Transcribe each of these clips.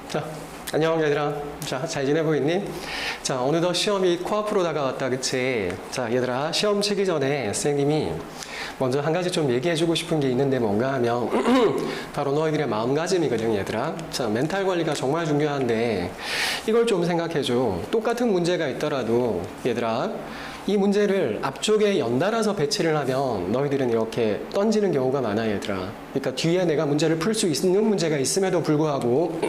자, 안녕 얘들아. 자, 잘 지내고 있니? 자, 어느덧 시험이 코앞으로 다가왔다, 그치? 자, 얘들아, 시험 치기 전에 선생님이 먼저 한 가지 좀 얘기해주고 싶은 게 있는데 뭔가 하면 바로 너희들의 마음가짐이거든, 얘들아. 자, 멘탈 관리가 정말 중요한데 이걸 좀 생각해줘. 똑같은 문제가 있더라도 얘들아, 이 문제를 앞쪽에 연달아서 배치를 하면 너희들은 이렇게 던지는 경우가 많아, 얘들아. 그러니까 뒤에 내가 문제를 풀 수 있는 문제가 있음에도 불구하고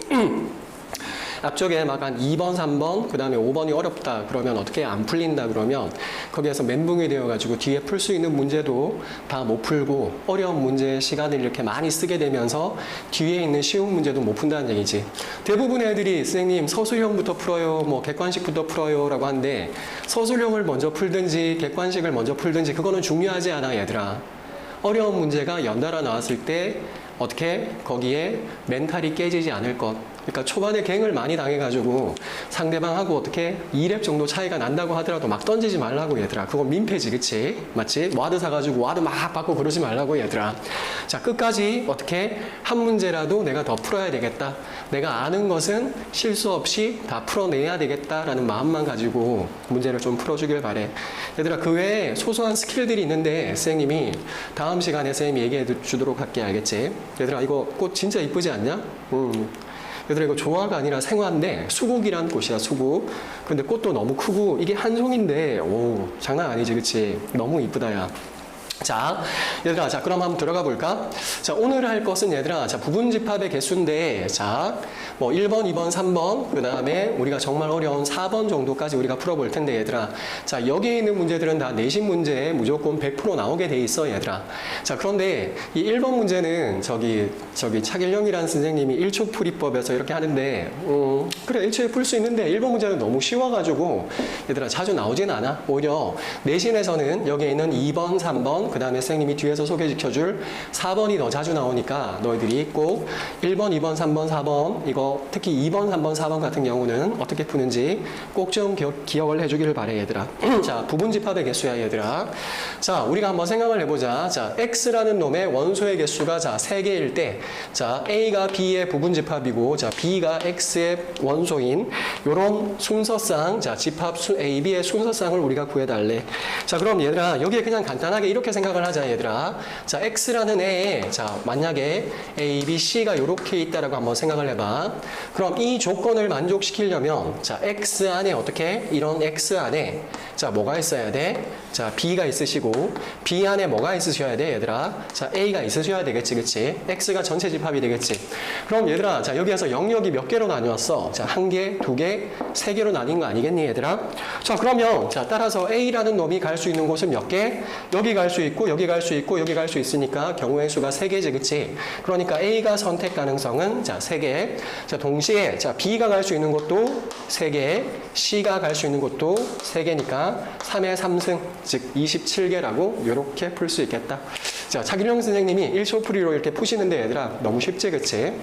앞쪽에 막 한 2번, 3번, 그 다음에 5번이 어렵다 그러면 어떻게 안 풀린다 그러면 거기에서 멘붕이 되어가지고 뒤에 풀 수 있는 문제도 다 못 풀고 어려운 문제에 시간을 이렇게 많이 쓰게 되면서 뒤에 있는 쉬운 문제도 못 푼다는 얘기지. 대부분의 애들이 선생님 서술형부터 풀어요, 뭐 객관식부터 풀어요 라고 하는데 서술형을 먼저 풀든지 객관식을 먼저 풀든지 그거는 중요하지 않아, 얘들아. 어려운 문제가 연달아 나왔을 때 어떻게 거기에 멘탈이 깨지지 않을 것. 그러니까 초반에 갱을 많이 당해가지고 상대방하고 어떻게 2렙 정도 차이가 난다고 하더라도 막 던지지 말라고, 얘들아. 그건 민폐지, 그치? 맞지? 와드 사가지고 와드 막 받고 그러지 말라고, 얘들아. 자, 끝까지 어떻게 한 문제라도 내가 더 풀어야 되겠다. 내가 아는 것은 실수 없이 다 풀어내야 되겠다라는 마음만 가지고 문제를 좀 풀어주길 바래. 얘들아, 그 외에 소소한 스킬들이 있는데 선생님이 다음 시간에 선생님이 얘기해 주도록 할게, 알겠지? 얘들아, 이거 꽃 진짜 이쁘지 않냐? 얘들아, 이거 조화가 아니라 생화인데 수국이란 꽃이야, 수국. 근데 꽃도 너무 크고 이게 한 송인데 오, 장난 아니지, 그치? 너무 이쁘다, 야. 자, 얘들아, 자, 그럼 한번 들어가 볼까? 자, 오늘 할 것은 얘들아, 자, 부분집합의 개수인데, 자, 뭐 1번, 2번, 3번, 그 다음에 우리가 정말 어려운 4번 정도까지 우리가 풀어볼 텐데, 얘들아. 자, 여기에 있는 문제들은 다 내신 문제에 무조건 100% 나오게 돼 있어, 얘들아. 자, 그런데 이 1번 문제는 저기 차길령이라는 선생님이 1초 풀이법에서 이렇게 하는데, 그래, 1초에 풀 수 있는데 1번 문제는 너무 쉬워가지고, 얘들아, 자주 나오진 않아. 오히려 내신에서는 여기에 있는 2번, 3번, 그 다음에 선생님이 뒤에서 소개시켜줄 4번이 더 자주 나오니까 너희들이 꼭 1번, 2번, 3번, 4번 이거 특히 2번, 3번, 4번 같은 경우는 어떻게 푸는지 꼭 좀 기억을 해주기를 바래, 얘들아. 자, 부분집합의 개수야, 얘들아. 자, 우리가 한번 생각을 해보자. 자, X라는 놈의 원소의 개수가 자 3개일 때 자, A가 B의 부분집합이고 자, B가 X의 원소인 요런 순서상 자, 집합 A, B의 순서상을 우리가 구해달래. 자, 그럼 얘들아, 여기에 그냥 간단하게 이렇게 생각을 하자, 얘들아. 자, X라는 애에 자, 만약에 A, B, C가 이렇게 있다라고 한번 생각을 해봐. 그럼 이 조건을 만족시키려면 자, X 안에 어떻게? 이런 X 안에 자, 뭐가 있어야 돼? 자, B가 있으시고 B 안에 뭐가 있으셔야 돼, 얘들아? 자, A가 있으셔야 되겠지, 그치? X가 전체 집합이 되겠지. 그럼 얘들아, 자, 여기에서 영역이 몇 개로 나뉘었어? 자, 1개, 2개, 3개로 나뉜 거 아니겠니, 얘들아? 자, 그러면 자, 따라서 A라는 놈이 갈 수 있는 곳은 몇 개? 여기 갈 수 있고 여기 갈 수 있고 여기 갈 수 있으니까 경우의 수가 3개지, 그치? 그러니까 A가 선택 가능성은 자, 3개. 자, 동시에 자, B가 갈 수 있는 곳도 3개, C가 갈 수 있는 곳도 3개니까 3의 3승, 즉 27개라고 이렇게 풀 수 있겠다. 자, 차길령 선생님이 1초 풀이로 이렇게 푸시는데 얘들아, 너무 쉽지, 그치?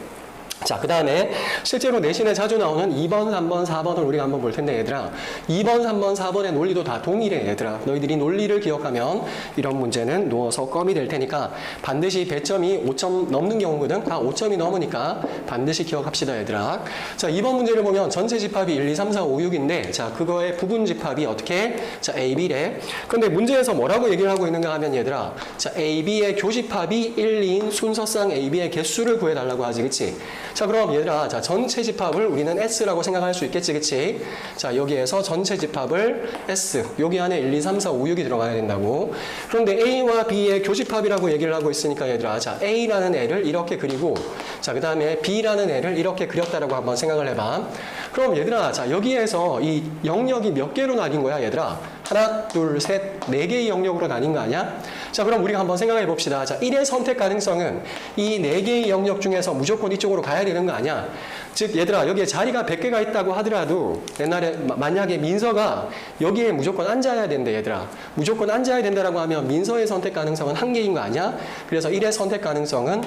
자, 그 다음에 실제로 내신에 자주 나오는 2번, 3번, 4번을 우리가 한번 볼 텐데, 얘들아. 2번, 3번, 4번의 논리도 다 동일해, 얘들아. 너희들이 논리를 기억하면 이런 문제는 누워서 껌이 될 테니까 반드시 배점이 5점 넘는 경우거든. 다 5점이 넘으니까 반드시 기억합시다, 얘들아. 자, 2번 문제를 보면 전체 집합이 1, 2, 3, 4, 5, 6인데 자, 그거의 부분 집합이 어떻게? 자, A, B래. 근데 문제에서 뭐라고 얘기를 하고 있는가 하면 얘들아. 자, A, B의 교집합이 1, 2인 순서상 A, B의 개수를 구해달라고 하지, 그치? 자, 그럼 얘들아, 자, 전체 집합을 우리는 S라고 생각할 수 있겠지, 그치? 자, 여기에서 전체 집합을 S, 여기 안에 1, 2, 3, 4, 5, 6이 들어가야 된다고. 그런데 A와 B의 교집합이라고 얘기를 하고 있으니까 얘들아, 자, A라는 애를 이렇게 그리고 자, 그 다음에 B라는 애를 이렇게 그렸다라고 한번 생각을 해봐. 그럼 얘들아, 자, 여기에서 이 영역이 몇 개로 나뉜 거야, 얘들아? 하나, 둘, 셋, 4개의 영역으로 나뉜 거 아니야? 자, 그럼 우리가 한번 생각해 봅시다. 자, 1의 선택 가능성은 이 4개의 영역 중에서 무조건 이쪽으로 가야 되는 거 아니야? 즉, 얘들아, 여기에 자리가 100개가 있다고 하더라도 옛날에 만약에 민서가 여기에 무조건 앉아야 된대, 얘들아. 무조건 앉아야 된다라고 하면 민서의 선택 가능성은 1개인 거 아니야? 그래서 1의 선택 가능성은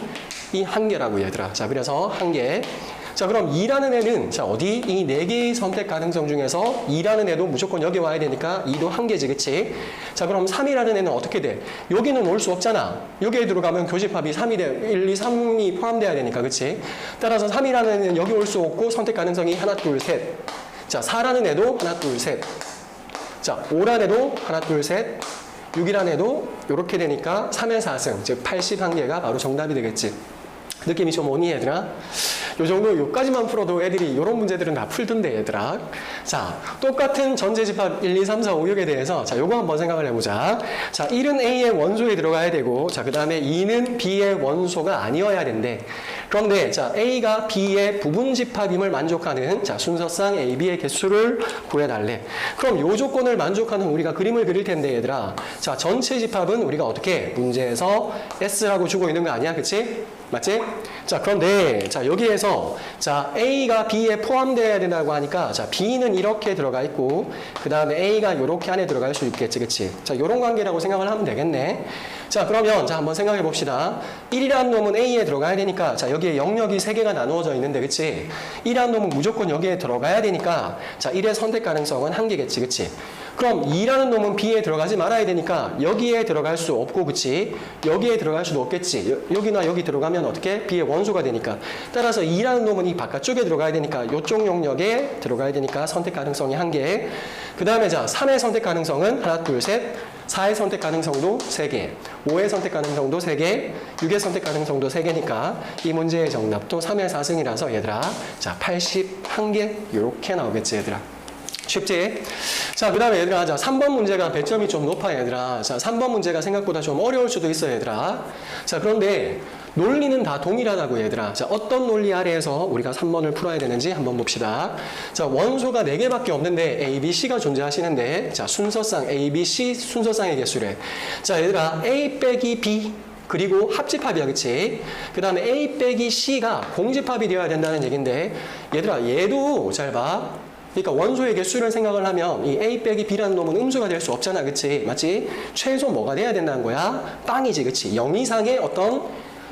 이 1개라고, 얘들아. 자, 그래서 1개. 자, 그럼 2라는 애는 자, 어디? 이 4개의 선택 가능성 중에서 2라는 애도 무조건 여기 와야 되니까 2도 1개지, 그치? 자, 그럼 3이라는 애는 어떻게 돼? 여기는 올 수 없잖아. 여기에 들어가면 교집합이 3이 돼. 1, 2, 3이 포함돼야 되니까, 그치? 따라서 3이라는 애는 여기 올 수 없고 선택 가능성이 하나, 둘, 셋. 자, 4라는 애도 하나, 둘, 셋. 자, 5라는 애도 하나, 둘, 셋. 6이라는 애도 이렇게 되니까 3의 4승, 즉 81개가 바로 정답이 되겠지. 느낌이 좀 오니 얘들아? 요 정도 요까지만 풀어도 애들이 이런 문제들은 다 풀던데 얘들아. 자, 똑같은 전체집합 1, 2, 3, 4, 5, 6에 대해서 자, 요거 한번 생각을 해보자. 자, 1은 A의 원소에 들어가야 되고, 자, 그 다음에 2는 B의 원소가 아니어야 된대. 그런데 자, A가 B의 부분집합임을 만족하는 자, 순서상 A, B의 개수를 구해달래. 그럼 요 조건을 만족하는 우리가 그림을 그릴 텐데 얘들아. 자, 전체 집합은 우리가 어떻게 문제에서 S라고 주고 있는 거 아니야, 그치? 맞지? 자, 그런데 자, 여기에서 자, A가 B에 포함되어야 된다고 하니까 자, B는 이렇게 들어가 있고 그 다음에 A가 이렇게 안에 들어갈 수 있겠지, 그치? 자, 요런 관계라고 생각을 하면 되겠네. 자, 그러면 자, 한번 생각해 봅시다. 1이라는 놈은 A에 들어가야 되니까 자, 여기에 영역이 3개가 나누어져 있는데, 그치? 1이라는 놈은 무조건 여기에 들어가야 되니까 자, 1의 선택 가능성은 1개겠지, 그치? 그럼 2라는 놈은 B에 들어가지 말아야 되니까 여기에 들어갈 수 없고, 그치? 여기에 들어갈 수도 없겠지. 여기나 여기 들어가면 어떻게? B의 원소가 되니까. 따라서 2라는 놈은 이 바깥쪽에 들어가야 되니까 이쪽 영역에 들어가야 되니까 선택 가능성이 1개. 그 다음에 자, 3의 선택 가능성은 하나, 둘, 셋. 4의 선택 가능성도 3개. 5의 선택 가능성도 3개. 6의 선택 가능성도 3개니까 이 문제의 정답도 3의 4승이라서 얘들아. 자, 81개 이렇게 나오겠지, 얘들아. 쉽지? 자, 그 다음에 얘들아, 자, 3번 문제가 배점이 좀 높아, 얘들아. 자, 3번 문제가 생각보다 좀 어려울 수도 있어, 얘들아. 자, 그런데 논리는 다 동일하다고, 얘들아. 자, 어떤 논리 아래에서 우리가 3번을 풀어야 되는지 한번 봅시다. 자, 원소가 4개밖에 없는데 A, B, C가 존재하시는데 자, 순서상 A, B, C 순서상의 개수래. 자, 얘들아, A 빼기 B 그리고 합집합이야, 그치? 그 다음에 A 빼기 C가 공집합이 되어야 된다는 얘긴데 얘들아, 얘도 잘 봐. 그러니까 원소의 개수를 생각을 하면 이 A 빼기 B라는 놈은 음수가 될 수 없잖아, 그치? 맞지? 최소 뭐가 돼야 된다는 거야? 빵이지, 그치? 0 이상의 어떤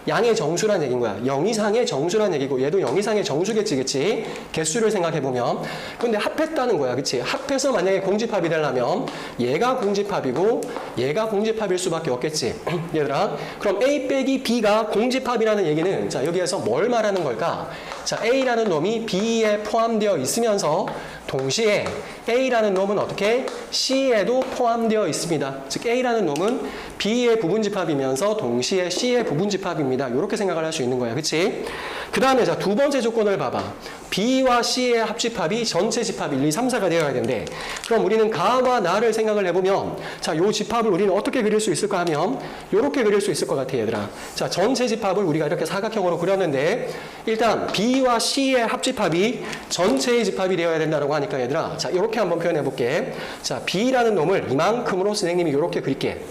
양의 정수란 얘기인 거야. 0 이상의 정수란 얘기고 얘도 0 이상의 정수겠지, 그치? 개수를 생각해보면. 근데 합했다는 거야, 그치? 합해서 만약에 공집합이 되려면 얘가 공집합이고 얘가 공집합일 수밖에 없겠지. 얘들아, 그럼 A 빼기 B가 공집합이라는 얘기는 자, 여기에서 뭘 말하는 걸까? 자, A라는 놈이 B에 포함되어 있으면서 동시에 A라는 놈은 어떻게? C에도 포함되어 있습니다. 즉 A라는 놈은 B의 부분집합이면서 동시에 C의 부분집합입니다. 이렇게 생각을 할 수 있는 거야. 그치? 그 다음에 자, 두 번째 조건을 봐봐. B와 C의 합집합이 전체 집합 1, 2, 3, 4가 되어야 되는데 그럼 우리는 가와 나를 생각을 해보면 자, 요 집합을 우리는 어떻게 그릴 수 있을까 하면 요렇게 그릴 수 있을 것 같아, 얘들아. 자, 전체 집합을 우리가 이렇게 사각형으로 그렸는데 일단 B와 C의 합집합이 전체의 집합이 되어야 된다고 하니까 얘들아, 자, 요렇게 한번 표현해 볼게. 자, B라는 놈을 이만큼으로 선생님이 요렇게 그릴게.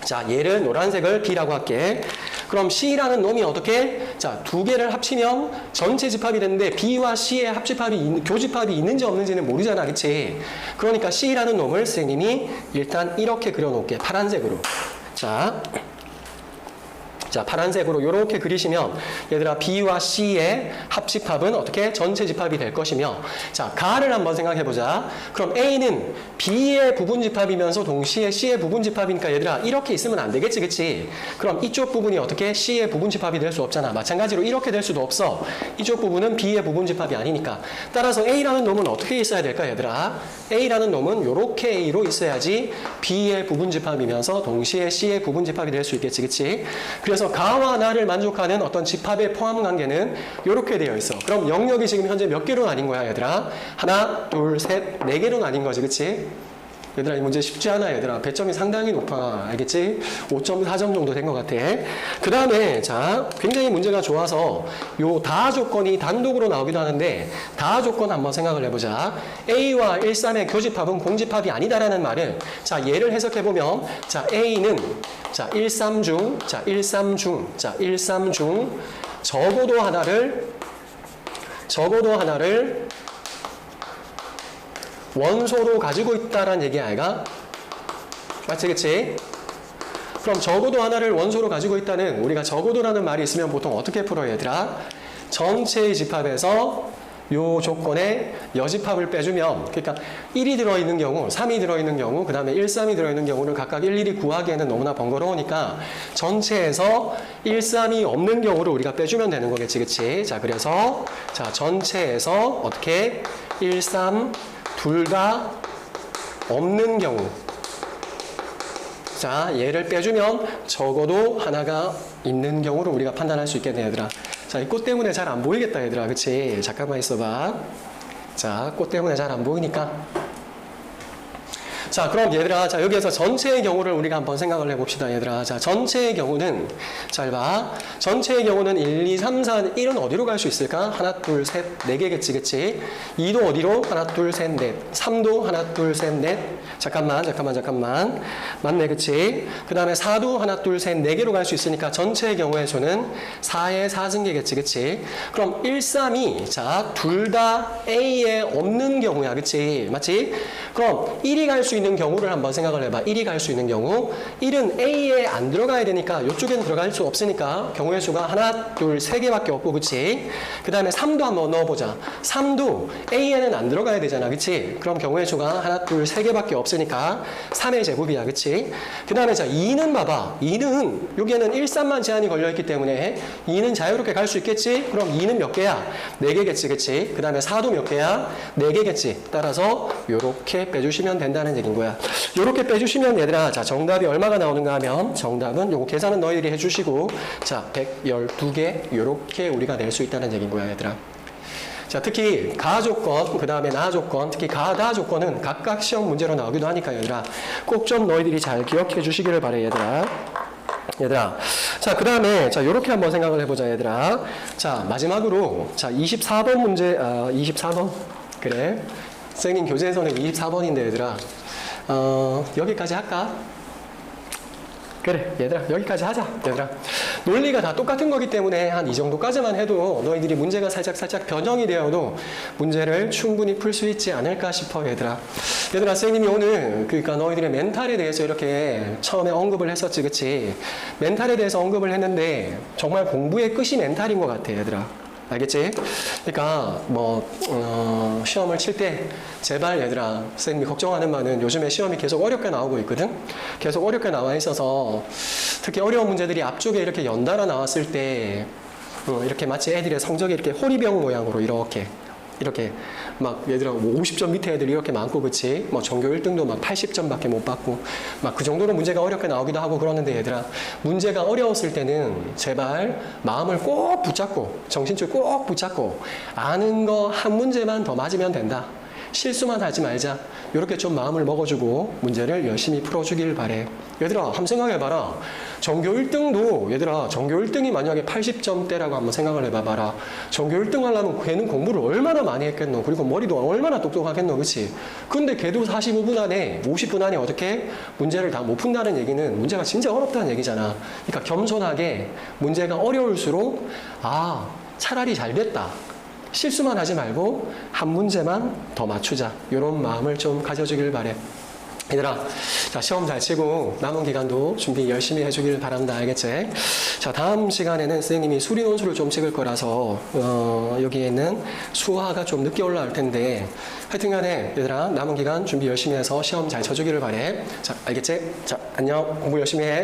자, 얘를 노란색을 B라고 할게. 그럼 C라는 놈이 어떻게? 자, 두 개를 합치면 전체 집합이 되는데 B와 C의 합집합이, 교집합이 있는지 없는지는 모르잖아, 그치? 그러니까 C라는 놈을 선생님이 일단 이렇게 그려놓을게. 파란색으로. 자, 파란색으로 이렇게 그리시면 얘들아, B와 C의 합집합은 어떻게? 전체 집합이 될 것이며 자, 가를 한번 생각해보자. 그럼 A는 B의 부분집합이면서 동시에 C의 부분집합이니까 얘들아, 이렇게 있으면 안 되겠지, 그치? 그럼 이쪽 부분이 어떻게? C의 부분집합이 될 수 없잖아. 마찬가지로 이렇게 될 수도 없어. 이쪽 부분은 B의 부분집합이 아니니까. 따라서 A라는 놈은 어떻게 있어야 될까, 얘들아? A라는 놈은 이렇게 A로 있어야지 B의 부분집합이면서 동시에 C의 부분집합이 될 수 있겠지, 그치? 그래서 가와 나를 만족하는 어떤 집합의 포함 관계는 이렇게 되어 있어. 그럼 영역이 지금 현재 몇 개로 나뉜 거야, 얘들아? 하나, 둘, 셋, 4개로 나뉜 거지, 그치? 얘들아, 이 문제 쉽지 않아, 얘들아. 배점이 상당히 높아. 알겠지? 5.4점 정도 된 것 같아. 그 다음에, 자, 굉장히 문제가 좋아서 요 다 조건이 단독으로 나오기도 하는데, 다 조건 한번 생각을 해보자. A와 1, 3의 교집합은 공집합이 아니다라는 말을, 자, 예를 해석해보면, 자, A는, 자, 1, 3 중, 자, 1, 3 중, 자, 1, 3 중, 적어도 하나를 원소로 가지고 있다라는 얘기 아이가? 맞지, 그치? 그럼 적어도 하나를 원소로 가지고 있다는 우리가 적어도라는 말이 있으면 보통 어떻게 풀어요, 얘들아? 전체의 집합에서 요 조건에 여집합을 빼주면, 그러니까 1이 들어있는 경우, 3이 들어있는 경우, 그 다음에 1, 3이 들어있는 경우를 각각 일일이 구하기에는 너무나 번거로우니까 전체에서 1, 3이 없는 경우를 우리가 빼주면 되는 거겠지, 그치? 자, 그래서 자, 전체에서 어떻게 1, 3 둘 다 없는 경우, 자, 얘를 빼주면 적어도 하나가 있는 경우를 우리가 판단할 수 있겠네, 얘들아. 자, 이 꽃 때문에 잘 안 보이겠다, 얘들아. 그치? 잠깐만 있어봐. 자, 꽃 때문에 잘 안 보이니까. 자, 그럼 얘들아, 자, 여기에서 전체의 경우를 우리가 한번 생각을 해봅시다, 얘들아. 자, 전체의 경우는, 잘 봐. 전체의 경우는 1, 2, 3, 4, 1은 어디로 갈 수 있을까? 하나, 둘, 셋, 네 개겠지, 그치? 2도 어디로? 하나, 둘, 셋, 넷. 3도 하나, 둘, 셋, 넷. 잠깐만. 맞네, 그치? 그 다음에 4도 하나, 둘, 셋, 네 개로 갈 수 있으니까 전체의 경우의 수는 4의 4승계겠지, 그치? 그럼 1, 3이, 자, 둘 다 A에 없는 경우야, 그치? 맞지? 그럼 1이 갈 수 있는 경우를 한번 생각을 해봐. 1이 갈 수 있는 경우, 1은 A에 안 들어가야 되니까 이쪽엔 들어갈 수 없으니까 경우의 수가 하나, 둘, 세 개밖에 없고, 그치? 그 다음에 3도 한번 넣어보자. 3도 A에는 안 들어가야 되잖아, 그치? 그럼 경우의 수가 하나, 둘, 세 개밖에 없으니까 3의 제곱이야, 그치? 그 다음에 자, 2는 봐봐. 2는 여기에는 1, 3만 제한이 걸려있기 때문에 2는 자유롭게 갈 수 있겠지? 그럼 2는 몇 개야? 4개겠지, 그치? 그 다음에 4도 몇 개야? 4개겠지? 따라서 요렇게 빼주시면 된다는 얘기인 거야. 요렇게 빼주시면 얘들아, 자, 정답이 얼마가 나오는가 하면 정답은 요거 계산은 너희들이 해주시고, 자, 112개 요렇게 우리가 낼 수 있다는 얘기인 거야, 얘들아. 자, 특히 가 조건, 그 다음에 나 조건, 특히 가, 다 조건은 각각 시험 문제로 나오기도 하니까 얘들아, 꼭 좀 너희들이 잘 기억해 주시기를 바래, 얘들아. 자, 그 다음에, 자, 요렇게 한번 생각을 해보자, 얘들아. 자, 마지막으로, 자, 24번 문제, 24번. 그래. 선생님 교재에서는 24번인데, 얘들아. 여기까지 할까? 그래, 얘들아, 여기까지 하자, 얘들아. 논리가 다 똑같은 거기 때문에 한 이 정도까지만 해도 너희들이 문제가 살짝 변형이 되어도 문제를 충분히 풀 수 있지 않을까 싶어, 얘들아. 얘들아, 선생님이 오늘 그러니까 너희들의 멘탈에 대해서 이렇게 처음에 언급을 했었지, 그치? 멘탈에 대해서 언급을 했는데 정말 공부의 끝이 멘탈인 것 같아, 얘들아. 알겠지? 그러니까 시험을 칠 때 제발 얘들아, 선생님이 걱정하는 바는 요즘에 시험이 계속 어렵게 나오고 있거든. 계속 어렵게 나와 있어서 특히 어려운 문제들이 앞쪽에 이렇게 연달아 나왔을 때 이렇게 마치 애들의 성적이 이렇게 호리병 모양으로 이렇게 막 얘들아 50점 밑에 애들이 이렇게 많고, 그치? 뭐 전교 1등도 막 80점밖에 못 받고 막 그 정도로 문제가 어렵게 나오기도 하고 그러는데, 얘들아, 문제가 어려웠을 때는 제발 마음을 꼭 붙잡고 정신줄 꼭 붙잡고 아는 거 한 문제만 더 맞으면 된다. 실수만 하지 말자. 이렇게 좀 마음을 먹어주고 문제를 열심히 풀어주길 바래. 얘들아, 한번 생각해봐라. 전교 1등도, 얘들아, 전교 1등이 만약에 80점대라고 한번 생각을 해봐봐라. 전교 1등 하려면 걔는 공부를 얼마나 많이 했겠노? 그리고 머리도 얼마나 똑똑하겠노? 그치? 근데 걔도 45분 안에, 50분 안에 어떻게 문제를 다 못 푼다는 얘기는 문제가 진짜 어렵다는 얘기잖아. 그러니까 겸손하게 문제가 어려울수록, 차라리 잘 됐다. 실수만 하지 말고 한 문제만 더 맞추자. 이런 마음을 좀 가져주길 바래. 얘들아, 자, 시험 잘 치고 남은 기간도 준비 열심히 해주길 바란다. 알겠지? 자, 다음 시간에는 선생님이 수리 논술을 좀 찍을 거라서 여기에는 수화가 좀 늦게 올라올 텐데, 하여튼 간에 얘들아, 남은 기간 준비 열심히 해서 시험 잘 쳐주기를 바래. 자, 알겠지? 자, 안녕. 공부 열심히 해.